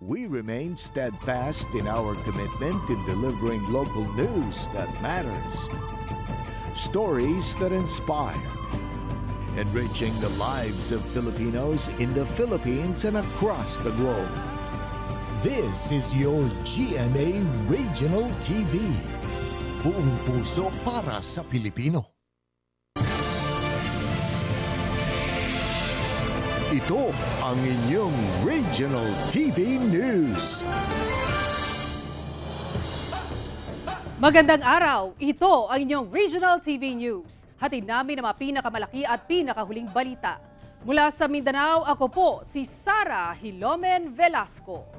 we remain steadfast in our commitment in delivering local news that matters. Stories that inspire. Enriching the lives of Filipinos in the Philippines and across the globe. This is your GMA Regional TV. Buong puso para sa Pilipino. Ito ang inyong Regional TV News. Magandang araw! Ito ang inyong Regional TV News. Hatid namin ang mga pinakamalaki at pinakahuling balita. Mula sa Mindanao, ako po si Sara Hilomen Velasco.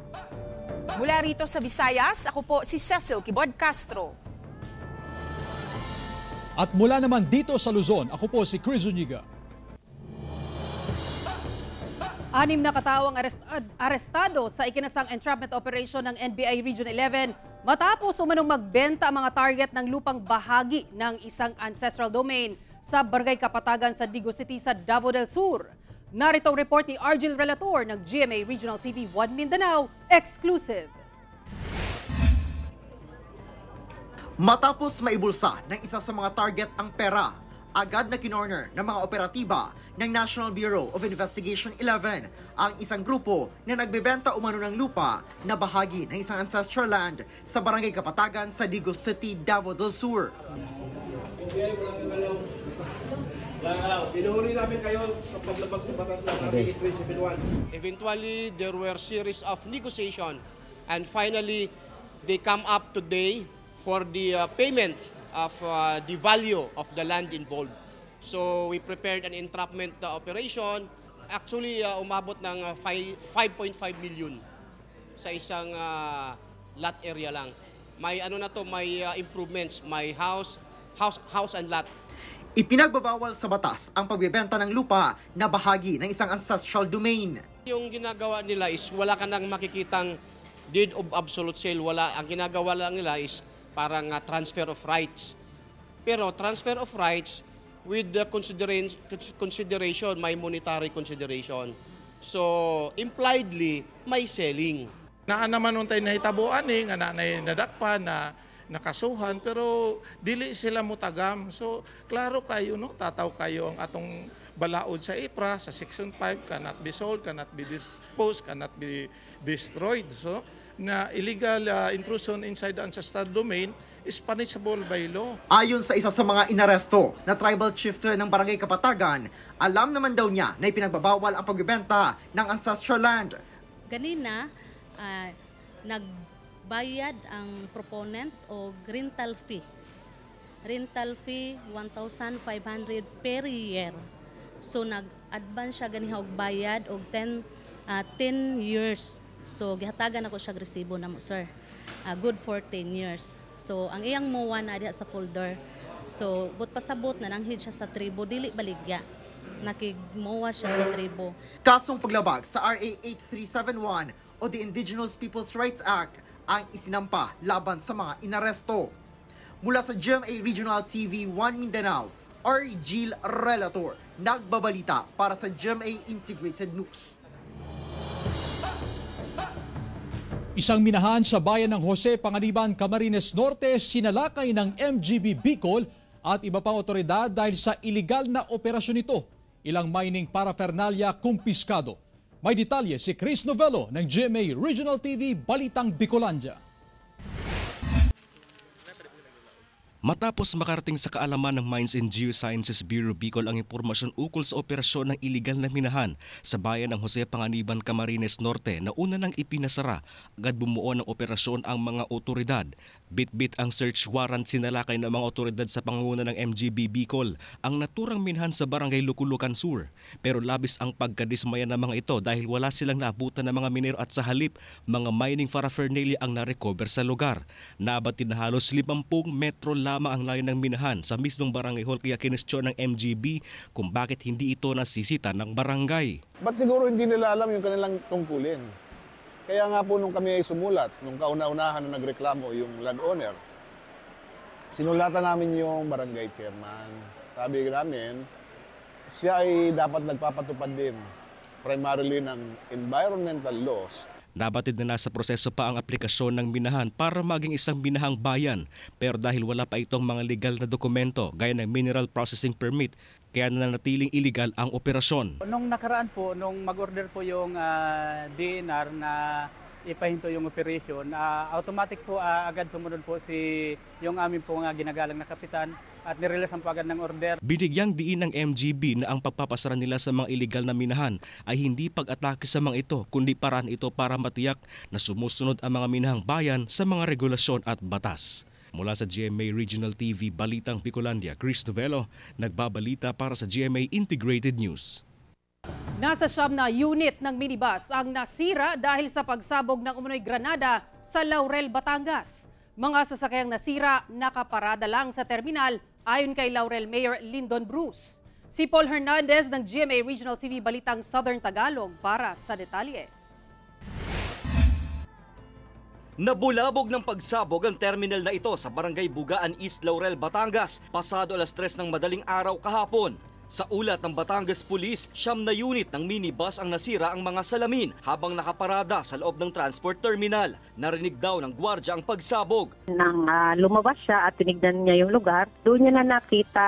Mula rito sa Visayas, ako po si Cecil Kibod Castro. At mula naman dito sa Luzon, ako po si Chris Zuniga. 6 na katawang arestado sa ikinasang entrapment operation ng NBI Region 11 matapos umanong magbenta ang mga target ng lupang bahagi ng isang ancestral domain sa Barangay Kapatagan sa Digo City sa Davao del Sur. Narito ang report ni Argel Relator ng GMA Regional TV 1 Mindanao, exclusive. Matapos maibulsa ng isa sa mga target ang pera, agad na kinorner ng mga operatiba ng National Bureau of Investigation 11 ang isang grupo na nagbebenta umano ng lupa na bahagi ng isang ancestral land sa Barangay Kapatagan sa Digo City, Davao del Sur. Pinuhuli namin kayo sa paglabag sa batas ng RA 371. Eventually, there were series of negotiation and finally, they come up today for the payment of the value of the land involved. So we prepared an entrapment operation. Actually, umabot ng 5.5 million sa isang lot area lang. May ano na to, may improvements, may house and lot. Ipinagbabawal sa batas ang pagbebenta ng lupa na bahagi ng isang ancestral domain. Yung ginagawa nila is wala ka nang makikitang deed of absolute sale. Wala. Ang ginagawa lang nila is parang transfer of rights. Pero transfer of rights with the consideration, may monetary consideration. So, impliedly, may selling. Naan naman nung tayo nahitabuan nga nadakpa na nakasuhan, pero dili sila mutagam. So, klaro kayo, no? Tataw kayo ang atong balaod sa IPRA, sa Section 5, cannot be sold, cannot be disposed, cannot be destroyed. So, na illegal intrusion inside the ancestral domain is punishable by law. Ayon sa isa sa mga inaresto na tribal chieftain ng Barangay Kapatagan, alam naman daw niya na ipinagbabawal ang pagbebenta ng ancestral land. Ganina, nagbayad ang proponent o rental fee. Rental fee 1,500 per year. So nag-advance siya ganiha og bayad og 10 years. So gihatagan ako siya resibo na mo, sir. Good for 10 years. So ang iyang mowa na diha sa folder. So but pasabot na nanghid siya sa tribo, dili baligya. Nakigmowa siya sa tribo. Kasong paglabag sa RA 8371 o the Indigenous Peoples' Rights Act ang isinampa laban sa mga inaresto. Mula sa GMA Regional TV 1 Mindanao, Argel Relator, nagbabalita para sa GMA Integrated News. Isang minahan sa bayan ng Jose Panganiban, Camarines Norte, sinalakay ng MGB Bicol at iba pang otoridad dahil sa iligal na operasyon nito. Ilang mining paraphernalia kumpiskado. May detalye si Chris Novello ng GMA Regional TV Balitang Bicolandia. Matapos makarating sa kaalaman ng Mines and Geosciences Bureau Bicol ang impormasyon ukol sa operasyon ng iligal na minahan sa bayan ng Jose Panganiban, Camarines Norte na una nang ipinasara, agad bumuo ng operasyon ang mga otoridad. Bit-bit ang search warrant sinalakay ng mga otoridad sa pangunguna ng MGB Bicol ang naturang minahan sa barangay Lukulukan Sur. Pero labis ang pagkadismaya ng mga ito dahil wala silang naabutan ng mga minero at sa halip, mga mining paraphernalia ang na-recover sa lugar. Nabatid na halos 50 metro lamang ang layo ng minahan sa mismong barangay hall, kaya kinestyon ng MGB kung bakit hindi ito nasisita ng barangay. Ba't siguro hindi nila alam yung kanilang tungkulin? Kaya nga po nung kami ay sumulat, nung kauna-unahan na nagreklamo yung landowner, sinulatan namin yung barangay chairman. Sabi namin, siya ay dapat nagpapatupad din primarily ng environmental laws. Nabatid na nasa proseso pa ang aplikasyon ng minahan para maging isang minahang bayan, pero dahil wala pa itong mga legal na dokumento gaya ng mineral processing permit, kaya nananatiling illegal ang operasyon. Nung nakaraan po, nung mag-order po yung DNR na ipahinto yung operation, automatic po agad sumunod po yung aming po ginagalang na kapitan at nireleasan po agad ng order. Binigyang diin ng MGB na ang pagpapasara nila sa mga illegal na minahan ay hindi pag-atake sa mga ito, kundi paraan ito para matiyak na sumusunod ang mga minahang bayan sa mga regulasyon at batas. Mula sa GMA Regional TV Balitang Bicolandia, Chris Novelo, nagbabalita para sa GMA Integrated News. Nasa 9 na unit ng minibus ang nasira dahil sa pagsabog ng umunoy granada sa Laurel, Batangas. Mga sasakyang nasira nakaparada lang sa terminal ayon kay Laurel Mayor Lyndon Bruce. Si Paul Hernandez ng GMA Regional TV Balitang Southern Tagalog para sa detalye. Nabulabog ng pagsabog ang terminal na ito sa Barangay Bugaan East, Laurel, Batangas pasado 3:00 ng madaling araw kahapon. Sa ulat ng Batangas Police, 9 na unit ng minibus ang nasira ang mga salamin habang nakaparada sa loob ng transport terminal. Narinig daw ng gwardya ang pagsabog. Nang lumabas siya at tinignan niya yung lugar, doon niya na nakita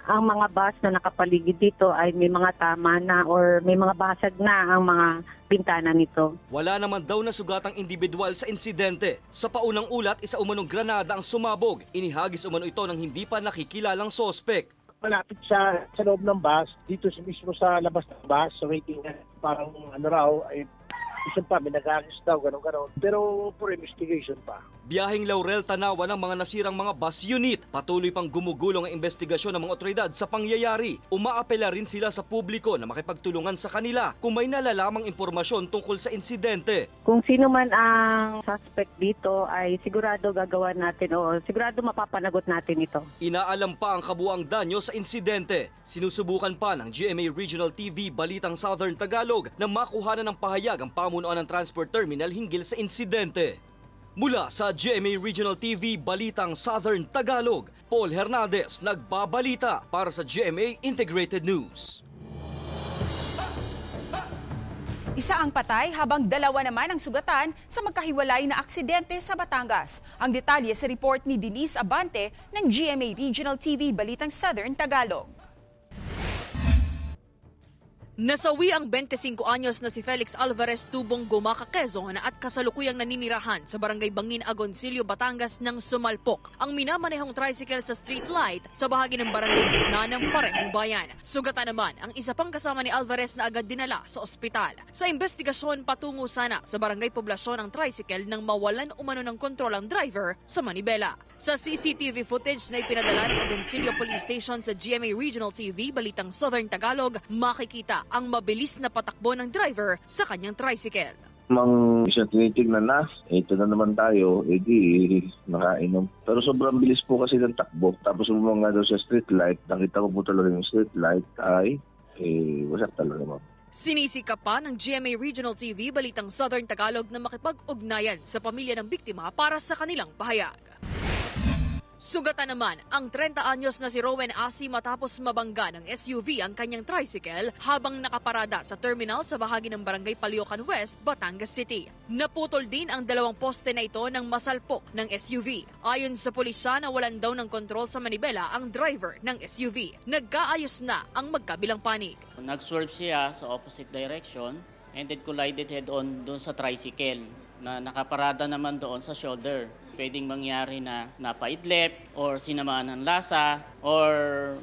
ang mga bus na nakapaligid dito ay may mga tama na or may mga basag na ang mga bintana nito. Wala naman daw nasugatang individual sa insidente. Sa paunang ulat, isa umanong granada ang sumabog. Inihagis umano ito ng hindi pa nakikilalang sospek. Malapit sa loob ng bus, dito mismo sa labas ng bus, so waiting parang ay isang pa, may nag-aagis daw, gano'n. Pero for investigation pa. Biyaheng Laurel tanawan ng mga nasirang mga bus unit. Patuloy pang gumugulong ang investigasyon ng mga otoridad sa pangyayari. Umaapela rin sila sa publiko na makipagtulungan sa kanila kung may nalalamang impormasyon tungkol sa insidente. Kung sino man ang suspect dito ay sigurado gagawa natin o sigurado mapapanagot natin ito. Inaalam pa ang kabuang danyo sa insidente. Sinusubukan pa ng GMA Regional TV Balitang Southern Tagalog na makuhanan ng pahayag ang pamunuan ng transport terminal hinggil sa insidente. Mula sa GMA Regional TV Balitang Southern Tagalog, Paul Hernandez nagbabalita para sa GMA Integrated News. Isa ang patay habang 2 naman ang sugatan sa magkahiwalay na aksidente sa Batangas. Ang detalye sa report ni Denise Abante ng GMA Regional TV Balitang Southern Tagalog. Nasawi ang 25 anyos na si Felix Alvarez Tubong Gumaca, Quezon at kasalukuyang naninirahan sa Barangay Bangin, Agoncillo, Batangas nang sumalpok ang minamanehong tricycle sa street light sa bahagi ng barangay gitna ng parehong bayan. Sugatan naman ang isa pang kasama ni Alvarez na agad dinala sa ospital. Sa investigasyon, patungo sana sa barangay poblasyon ang tricycle nang mawalan umano ng kontrol ang driver sa manibela. Sa CCTV footage na ipinadala ng Agoncillo Police Station sa GMA Regional TV Balitang Southern Tagalog, makikita ang mabilis na patakbo ng driver sa kanyang tricycle. Mang siya tinitignan na, ito na naman tayo, edi nakainom. Pero sobrang bilis po kasi ng takbo. Tapos umanga daw sa street light, nakita ko po talaga yung street light ay wasak talaga ma'am. Sinisika pa ng GMA Regional TV Balitang Southern Tagalog na makipag-ugnayan sa pamilya ng biktima para sa kanilang pahayag. Sugatan naman ang 30 anyos na si Rowen Asi matapos mabangga ng SUV ang kanyang tricycle habang nakaparada sa terminal sa bahagi ng Barangay Paliocan West, Batangas City. Naputol din ang 2 poste na ito ng masalpok ng SUV. Ayon sa pulisya, nawalan daw ng kontrol sa manibela ang driver ng SUV. Nagkaayos na ang magkabilang panig. Nag-swerve siya sa opposite direction and then collided head-on doon sa tricycle na nakaparada naman doon sa shoulder. Pwedeng mangyari na napaidlip or sinamaan ng lasa or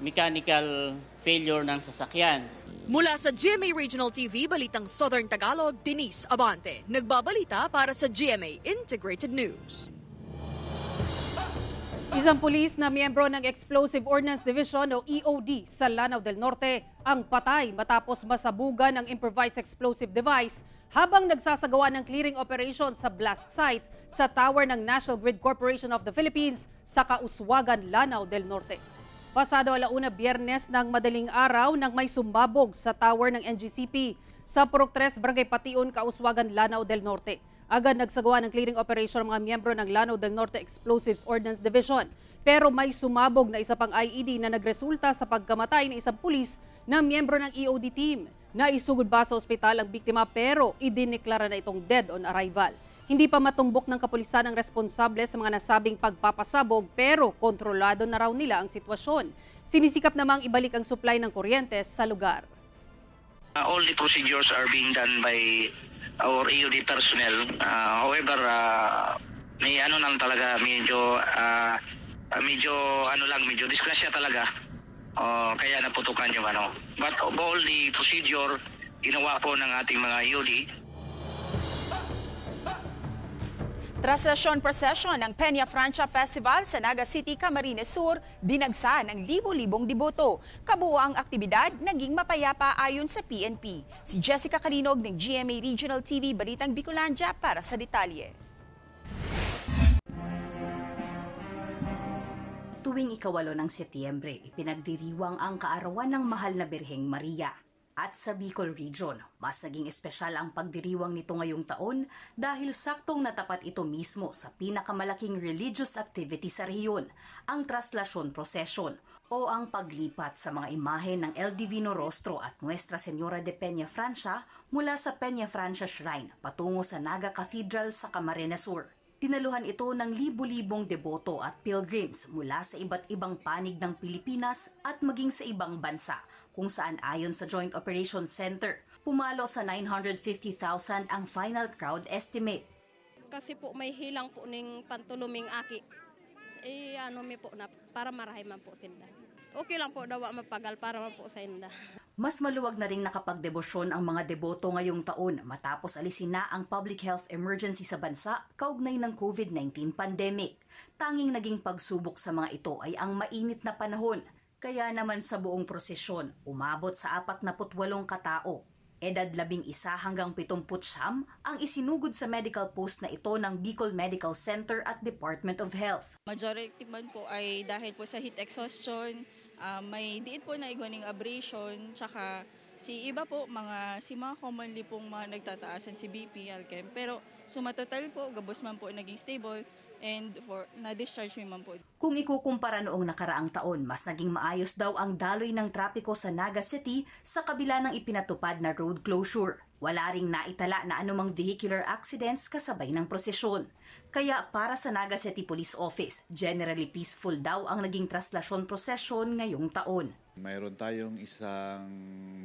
mechanical failure ng sasakyan. Mula sa GMA Regional TV Balitang Southern Tagalog, Denise Abante, nagbabalita para sa GMA Integrated News. Isang pulis na miyembro ng Explosive Ordnance Division o EOD sa Lanao del Norte ang patay matapos masabugan ng improvised explosive device habang nagsasagawa ng clearing operation sa blast site sa tower ng National Grid Corporation of the Philippines sa Kauswagan, Lanao del Norte. Pasado 1:00 Biyernes ng madaling araw nang may sumabog sa tower ng NGCP sa Purok 3, Barangay Pation, Kauswagan, Lanao del Norte. Agad nagsagawa ng clearing operation ang mga miyembro ng Lanao del Norte Explosives Ordnance Division. Pero may sumabog na isa pang IED na nagresulta sa pagkamatay ng isang pulis na miyembro ng EOD team. Naisugod pa sa ospital ang biktima pero idineklara na itong dead on arrival. Hindi pa matumbok ng kapulisan ang responsable sa mga nasabing pagpapasabog pero kontrolado na raw nila ang sitwasyon. Sinisikap namang ibalik ang supply ng kuryente sa lugar. All the procedures are being done by our EOD personnel. However, may ano lang talaga, medyo disgrasya talaga. Kaya naputukan yung ano. But all the procedure, ginawa po ng ating mga EOD. Traslasyon procession ng Peña Francia Festival sa Naga City, Camarines Sur, dinagsa ng libo-libong deboto. Kabuo ang aktibidad, naging mapayapa ayon sa PNP. Si Jessica Kalinog ng GMA Regional TV Balitang Bicolandia para sa detalye. Tuwing ika-8 ng Setyembre, ipinagdiriwang ang kaarawan ng Mahal na Birheng Maria. At sa Bicol Region, mas naging espesyal ang pagdiriwang nito ngayong taon dahil saktong natapat ito mismo sa pinakamalaking religious activity sa rehiyon, ang Traslasyon Procession o ang paglipat sa mga imahe ng El Divino Rostro at Nuestra Señora de Peña Francia mula sa Peña Francia Shrine patungo sa Naga Cathedral sa Camarines Sur. Tinaluhan ito ng libu-libong deboto at pilgrims mula sa iba't ibang panig ng Pilipinas at maging sa ibang bansa, kung saan ayon sa Joint Operations Center, pumalo sa 950,000 ang final crowd estimate. Kasi po may hilang po ning pantuluming aki. Mi po na para marahay man po sila. Okay lang po daw mapagal para man po sa inda. Mas maluwag na ring nakapagdebosyon ang mga deboto ngayong taon matapos alisin na ang public health emergency sa bansa kaugnay ng COVID-19 pandemic. Tanging naging pagsubok sa mga ito ay ang mainit na panahon. Kaya naman sa buong prosesyon, umabot sa 48 katao. Edad 11 hanggang 79 ang isinugod sa medical post na ito ng Bicol Medical Center at Department of Health. Majority man po ay dahil po sa heat exhaustion, may diit po na iguaning abrasion, tsaka si iba po, mga commonly pong mga nagtataasan si BP, Alchem. Pero sumatotal po, gabos man po naging stable, and na-discharge naman po. Kung ikukumpara noong nakaraang taon, mas naging maayos daw ang daloy ng trapiko sa Naga City sa kabila ng ipinatupad na road closure. Wala ring naitala na anumang vehicular accidents kasabay ng prosesyon. Kaya para sa Naga City Police Office, generally peaceful daw ang naging traslasyon procession ngayong taon. Mayroon tayong isang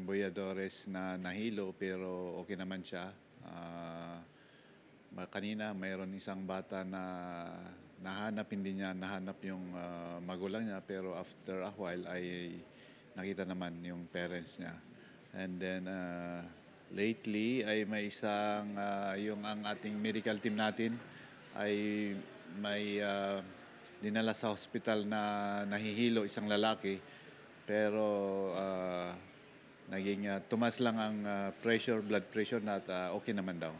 boyadores na nahilo pero okay naman siya. Kanina mayroon isang bata na hindi niya nahanap yung magulang niya pero after a while ay nakita naman yung parents niya. And then lately ay may isang yung ang ating medical team natin ay may dinala sa hospital na nahihilo isang lalaki pero naging tumas lang ang blood pressure na okay naman daw.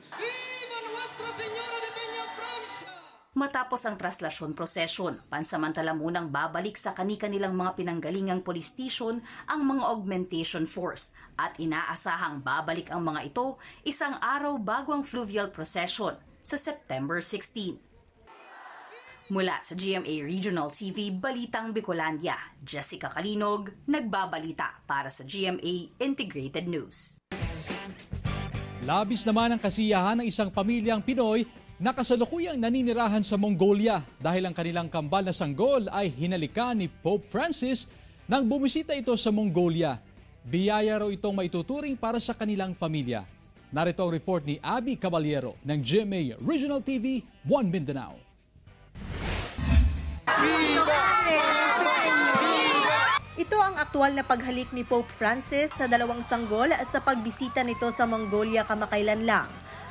Matapos ang traslasyon procession, pansamantala munang babalik sa kani-kanilang mga pinanggalingang police station ang mga augmentation force at inaasahang babalik ang mga ito isang araw bago ang fluvial procession sa September 16. Mula sa GMA Regional TV Balitang Bicolandia, Jessica Kalinog, nagbabalita para sa GMA Integrated News. Labis naman ang kasiyahan ng isang pamilyang Pinoy na kasalukuyang naninirahan sa Mongolia dahil ang kanilang kambal na sanggol ay hinalikan ni Pope Francis nang bumisita ito sa Mongolia. Biyaya raw itong maituturing para sa kanilang pamilya. Narito ang report ni Abby Caballero ng GMA Regional TV 1 Mindanao. Ito ang aktual na paghalik ni Pope Francis sa dalawang sanggol sa pagbisita nito sa Mongolia kamakailan lang.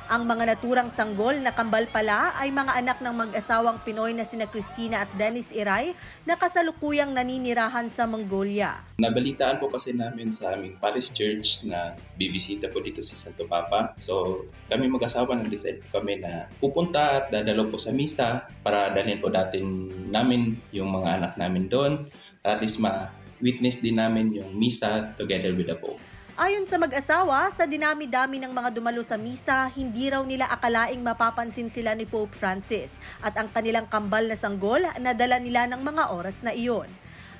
Ang mga naturang sanggol na kambal pala ay mga anak ng mag-asawang Pinoy na sina Christina at Dennis Iray na kasalukuyang naninirahan sa Mongolia. Nabalitaan po kasi namin sa aming parish church na bibisita po dito si Santo Papa. So kami mag-asawa nag-decide po kami na pupunta at dadalo po sa misa para dalhin po namin yung mga anak namin doon. At least ma-witness din namin yung misa together with the Pope. Ayon sa mag-asawa, sa dinami-dami ng mga dumalo sa misa, hindi raw nila akalaing mapapansin sila ni Pope Francis at ang kanilang kambal na sanggol na dala nila ng mga oras na iyon.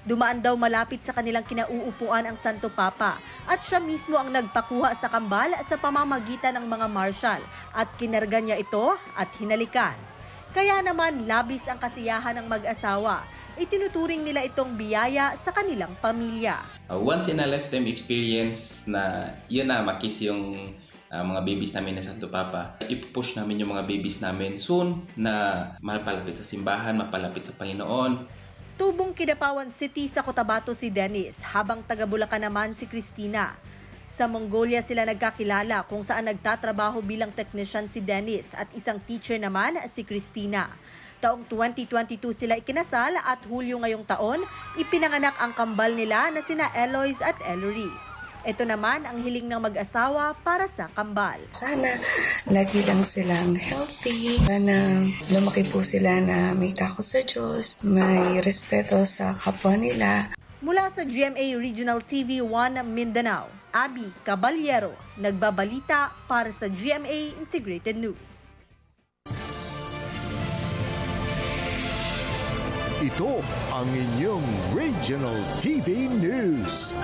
Dumaan daw malapit sa kanilang kinauupuan ang Santo Papa at siya mismo ang nagpakuha sa kambal sa pamamagitan ng mga marshal at kinarga niya ito at hinalikan. Kaya naman labis ang kasiyahan ng mag-asawa. Itinuturing nila itong biyaya sa kanilang pamilya. Once in a lifetime experience na yun na makis yung mga babies namin na Santo Papa. Ipupush namin yung mga babies namin soon na mapalapit sa simbahan, mapalapit sa Panginoon. Tubong Kidapawan City sa Cotabato si Dennis, habang taga Bulacan naman si Christina. Sa Mongolia sila nagkakilala kung saan nagtatrabaho bilang technician si Dennis at isang teacher naman si Christina. Taong 2022 sila ikinasal at Hulyo ngayong taon, ipinanganak ang kambal nila na sina Eloise at Ellery. Ito naman ang hiling ng mag-asawa para sa kambal. Sana lagi lang silang healthy. Sana lumaki po sila na may takot sa Diyos, may respeto sa kapwa nila. Mula sa GMA Regional TV 1 Mindanao, Abby Caballero, nagbabalita para sa GMA Integrated News. Ito ang inyong Regional TV News.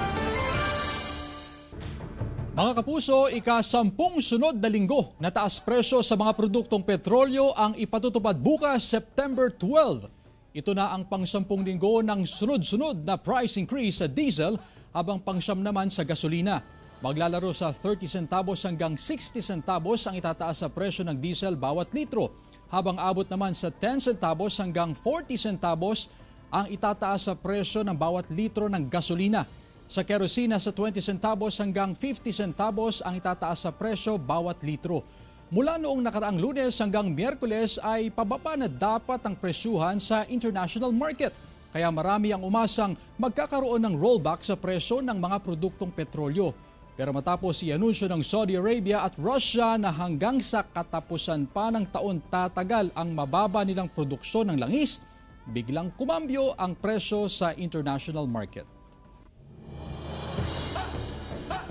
Mga kapuso, ika-10 sunod na linggo na taas presyo sa mga produktong petrolyo ang ipatutupad bukas September 12. Ito na ang pang-10 linggo ng sunod-sunod na price increase sa diesel habang pang-9 naman sa gasolina. Maglalaro sa 30 centavos hanggang 60 centavos ang itataas sa presyo ng diesel bawat litro, habang abot naman sa 10 centavos hanggang 40 centavos ang itataas sa presyo ng bawat litro ng gasolina. Sa kerosina sa 20 centavos hanggang 50 centavos ang itataas sa presyo bawat litro. Mula noong nakaraang Lunes hanggang Miyerkules ay pababa na dapat ang presyuhan sa international market. Kaya marami ang umasang magkakaroon ng rollback sa presyo ng mga produktong petrolyo. Pero matapos i-anunsyo ng Saudi Arabia at Russia na hanggang sa katapusan pa ng taon tatagal ang mababa nilang produksyon ng langis, biglang kumambyo ang presyo sa international market.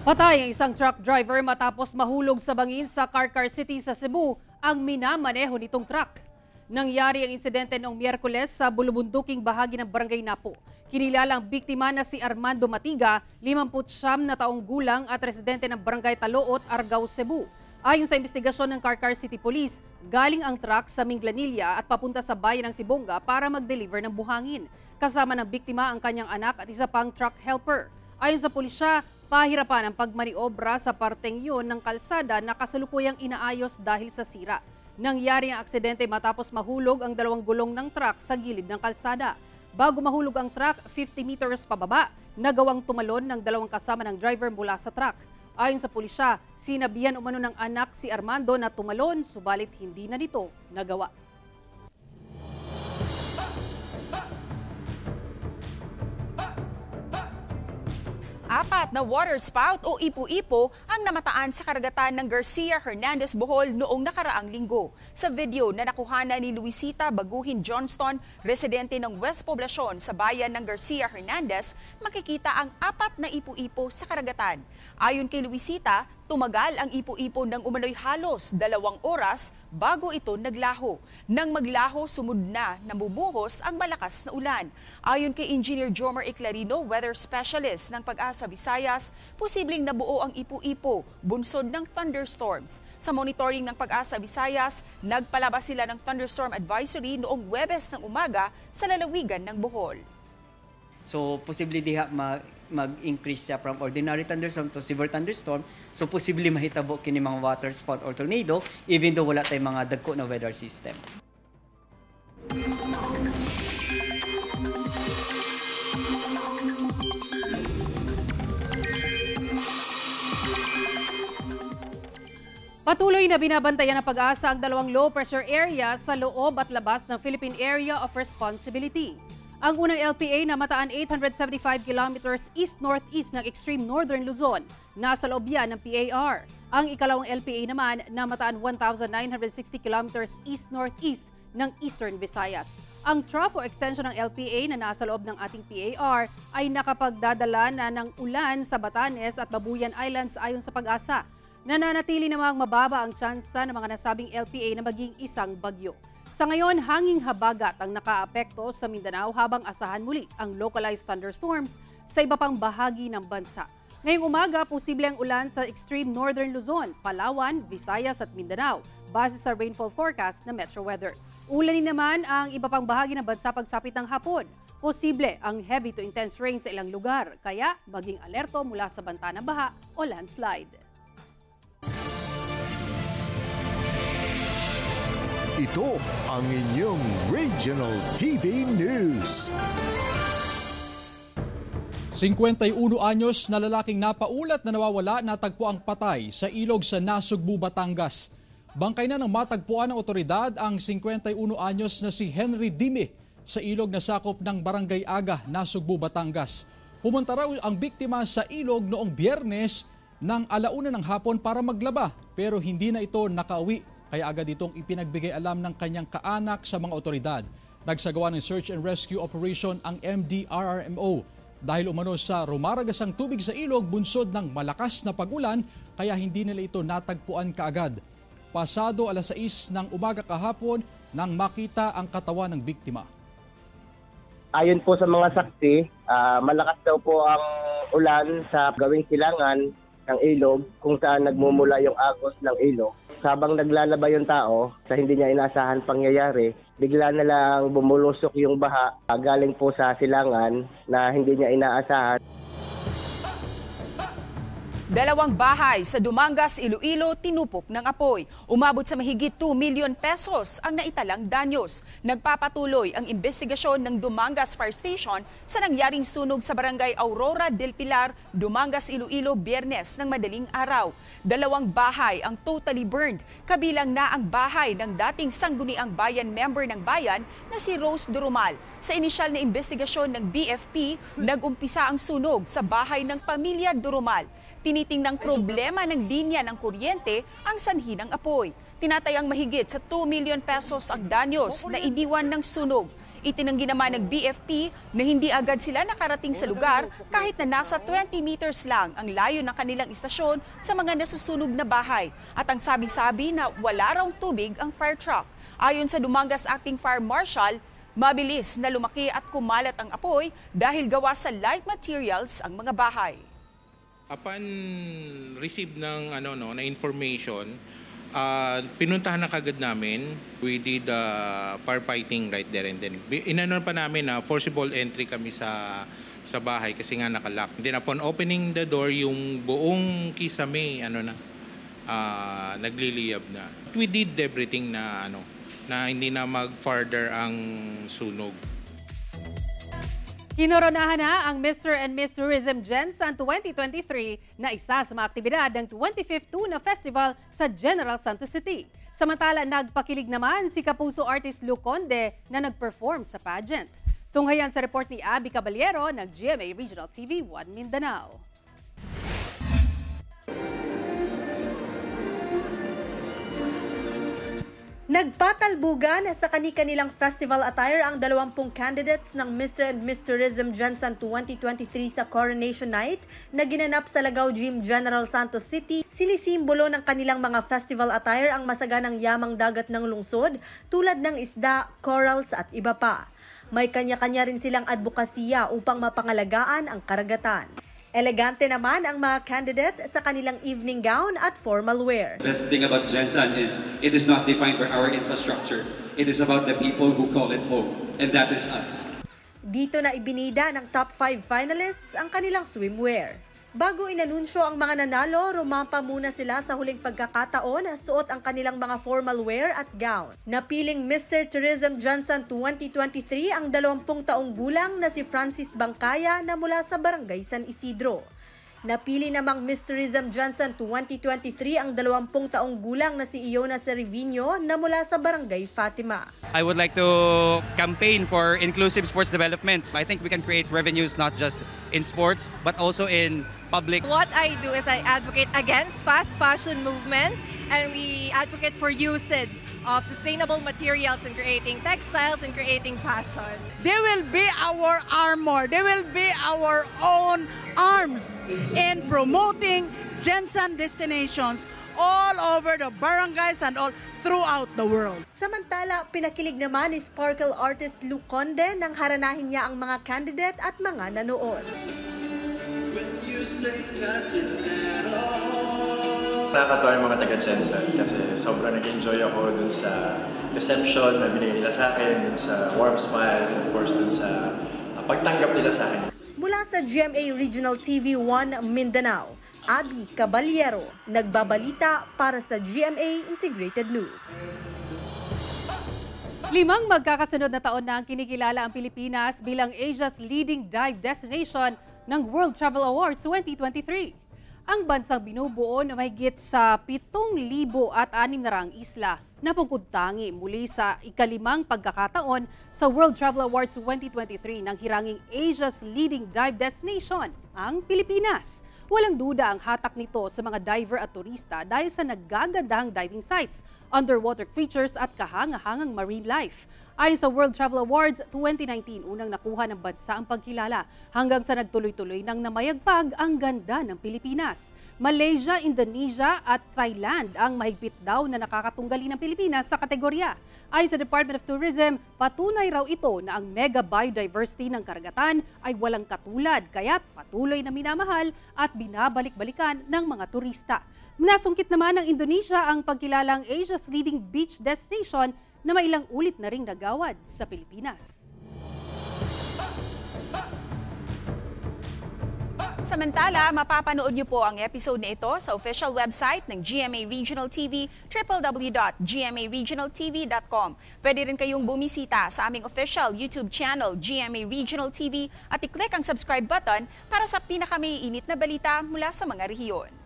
Patay ang isang truck driver matapos mahulog sa bangin sa Carcar City sa Cebu ang minamaneho nitong truck. Nangyari ang insidente noong Miyerkules sa bulubunduking bahagi ng Barangay Napo. Kinilalang biktima na si Armando Matiga, 59 na taong gulang at residente ng Barangay Taloot, Argao, Cebu. Ayon sa investigasyon ng Carcar City Police, galing ang truck sa Minglanilla at papunta sa bayan ng Sibonga para mag-deliver ng buhangin. Kasama ng biktima ang kanyang anak at isa pang truck helper. Ayon sa pulisya, pahirapan ang pagmaniobra sa parteng yun ng kalsada na kasalukuyang inaayos dahil sa sira. Nangyari ang aksidente matapos mahulog ang 2 gulong ng truck sa gilid ng kalsada. Bago mahulog ang truck, 50 meters pababa, nagawang tumalon ng 2 kasama ng driver mula sa truck. Ayon sa pulisya, sinabihan umano ng anak si Armando na tumalon, subalit hindi na nito nagawa. Apat na water spout o ipo-ipo ang namataan sa karagatan ng Garcia Hernandez, Bohol noong nakaraang linggo. Sa video na nakuhanan ni Luisita Baguhin Johnston, residente ng West Poblacion sa bayan ng Garcia Hernandez, makikita ang 4 na ipo-ipo sa karagatan. Ayon kay Luisita, tumagal ang ipo-ipo ng umano'y halos 2 oras bago ito naglaho. Nang maglaho, sumud na nabubuhos ang malakas na ulan. Ayon kay Engineer Jomer Eclarino, weather specialist ng Pag-asa Visayas, posibleng nabuo ang ipo-ipo, bunsod ng thunderstorms. Sa monitoring ng Pag-asa Visayas, nagpalabas sila ng thunderstorm advisory noong Huwebes ng umaga sa lalawigan ng Bohol. So, posibleng diha mag-increase siya from ordinary thunderstorm to severe thunderstorm. So, posibleng mahitabo kini mga water spout or tornado even though wala tayong mga dagko na weather system. Patuloy na binabantayan ng Pag-asa ang 2 low-pressure area sa loob at labas ng Philippine Area of Responsibility. Ang unang LPA na mataan 875 kilometers east-northeast ng extreme northern Luzon, nasa loob yan ng PAR. Ang ikalawang LPA naman na mataan 1,960 kilometers east-northeast ng eastern Visayas. Ang trough o extension ng LPA na nasa loob ng ating PAR ay nakapagdadala na ng ulan sa Batanes at Babuyan Islands ayon sa Pag-asa. Nananatili namang mababa ang tsansa ng mga nasabing LPA na maging isang bagyo. Sa ngayon, hanging habagat ang nakaapekto sa Mindanao habang asahan muli ang localized thunderstorms sa iba pang bahagi ng bansa. Ngayong umaga, posible ang ulan sa extreme northern Luzon, Palawan, Visayas at Mindanao, base sa rainfall forecast na Metro Weather. Ulanin naman ang iba pang bahagi ng bansa pagsapit ng hapon. Posible ang heavy to intense rain sa ilang lugar, kaya maging alerto mula sa banta na baha o landslide. Ito ang inyong Regional TV News. 51 anyos na lalaking napaulat na nawawala natagpo ang patay sa ilog sa Nasugbu, Batangas. Bangkay na ng matagpuan ng otoridad ang 51 anyos na si Henry Dime sa ilog na sakop ng Barangay Aga, Nasugbu, Batangas. Pumunta raw ang biktima sa ilog noong Biyernes ng 1:00 ng hapon para maglaba pero hindi na ito nakauwi. Kaya agad itong ipinagbigay alam ng kanyang kaanak sa mga otoridad. Nagsagawa ng search and rescue operation ang MDRRMO. Dahil umano sa rumaragasang tubig sa ilog bunsod ng malakas na pag-ulan kaya hindi nila ito natagpuan kaagad. Pasado 6:00 ng umaga kahapon nang makita ang katawan ng biktima. Ayon po sa mga saksi, malakas daw po ang ulan sa gawing silangan ng ilog kung saan nagmumula yung agos ng ilog. Habang naglalaba yung tao sa hindi niya inaasahan pangyayari, bigla na lang bumulusok yung baha galing po sa silangan na hindi niya inaasahan. 2 bahay sa Dumangas, Iloilo, tinupok ng apoy. Umabot sa mahigit 2 million pesos ang naitalang danyos. Nagpapatuloy ang investigasyon ng Dumangas Fire Station sa nangyaring sunog sa Barangay Aurora del Pilar, Dumangas, Iloilo, Biyernes ng madaling araw. 2 bahay ang totally burned, kabilang na ang bahay ng dating Sangguniang Bayan member ng bayan na si Rose Durumal. Sa inisyal na investigasyon ng BFP, nag-umpisa ang sunog sa bahay ng pamilya Durumal. Tinitingnang problema ng linya ng kuryente ang sanhi ng apoy. Tinatayang mahigit sa 2 million pesos ang danyos na iniwan ng sunog. Itinanggi naman ng BFP na hindi agad sila nakarating sa lugar kahit na nasa 20 meters lang ang layo ng kanilang istasyon sa mga nasusunog na bahay. At ang sabi-sabi na wala raw tubig ang fire truck. Ayon sa Dumangas Acting Fire Marshal, mabilis na lumaki at kumalat ang apoy dahil gawa sa light materials ang mga bahay. Upon receive ng na information, pinuntahan na kagad namin. We did firefighting right there and then. Inanon pa namin na forcible entry kami sa bahay kasi nga nakalock. Then upon opening the door, yung buong kisame nagliliyab na. We did everything na hindi na mag-further ang sunog. Kinoronahan na ang Mr. and Miss Tourism Gensan 2023 na isa sa mga aktibidad ng 25th Tuna Festival sa General Santos City. Samantala, nagpakilig naman si kapuso artist Lu Conde na nag-perform sa pageant. Tunghayan sa report ni Abby Caballero ng GMA Regional TV 1 Mindanao. Nagpatalbugan sa kani-kanilang festival attire ang 20 candidates ng Mr. and Miss Tourism Gensan 2023 sa Coronation Night na ginanap sa Lagao Gym, General Santos City. Sinisimbolo ng kanilang mga festival attire ang masaganang yamang dagat ng lungsod tulad ng isda, corals at iba pa. May kanya-kanya rin silang advokasya upang mapangalagaan ang karagatan. Elegante naman ang mga candidate sa kanilang evening gown at formal wear. The best thing about Gensan is it is not defined by our infrastructure. It is about the people who call it home, and that is us. Dito na ibinida ng top 5 finalists ang kanilang swimwear. Bago inanunsyo ang mga nanalo, rumampa muna sila sa huling pagkakataon na suot ang kanilang mga formal wear at gown. Napiling Mr. Tourism Gensan 2023 ang 20 taong gulang na si Francis Bangkaya na mula sa Barangay San Isidro. Napili namang Miss Tourism Gensan 2023 ang 20 taong gulang na si Iona Cervino na mula sa Barangay Fatima. I would like to campaign for inclusive sports development. I think we can create revenues not just in sports but also in public. What I do is I advocate against fast fashion movement and we advocate for usage of sustainable materials in creating textiles and creating fashion. They will be our armor. They will be our own arms in promoting Gensan destinations all over the barangays and all throughout the world. Samantala, pinakilig naman ni Sparkle artist Luke Conde nang haranahin niya ang mga candidate at mga nanood. Nakakatawa yung mga taga-Jensen kasi sobrang nag-enjoy ako dun sa reception na binigay nila sa akin, dun sa warm smile, and of course dun sa pagtanggap nila sa akin. Mula sa GMA Regional TV 1 Mindanao, Abby Caballero, nagbabalita para sa GMA Integrated News. 5 magkakasunod na taon na ang kinikilala ang Pilipinas bilang Asia's leading dive destination ng World Travel Awards 2023. Ang bansang binubuo na mahigit sa 7,600 isla na pungkudtangi muli sa ika-5 pagkakataon sa World Travel Awards 2023 ng hiranging Asia's leading dive destination, ang Pilipinas. Walang duda ang hatak nito sa mga diver at turista dahil sa naggagandahang diving sites, underwater creatures at kahangahangang marine life. Ayon sa World Travel Awards 2019, unang nakuha ng bansa ang pagkilala hanggang sa nagtuloy-tuloy ng namayagpag ang ganda ng Pilipinas. Malaysia, Indonesia at Thailand ang mahigpit daw na nakakatunggali ng Pilipinas sa kategorya. Ayon sa Department of Tourism, patunay raw ito na ang mega biodiversity ng karagatan ay walang katulad kaya't patuloy na minamahal at binabalik-balikan ng mga turista. Nasungkit naman ng Indonesia ang pagkilalang Asia's leading beach destination na may ilang ulit na ring nagawad sa Pilipinas. Samantala, mapapanood niyo po ang episode na ito sa official website ng GMA Regional TV, www.gmaregionaltv.com. Pwede rin kayong bumisita sa aming official YouTube channel, GMA Regional TV, at i-click ang subscribe button para sa pinakamaiinit na balita mula sa mga rehiyon.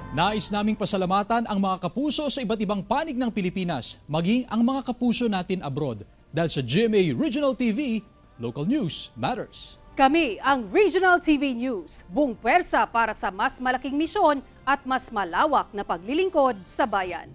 Nais naming pasalamatan ang mga kapuso sa iba't ibang panig ng Pilipinas, maging ang mga kapuso natin abroad. Dahil sa GMA Regional TV, local news matters. Kami ang Regional TV News, buong pwersa para sa mas malaking misyon at mas malawak na paglilingkod sa bayan.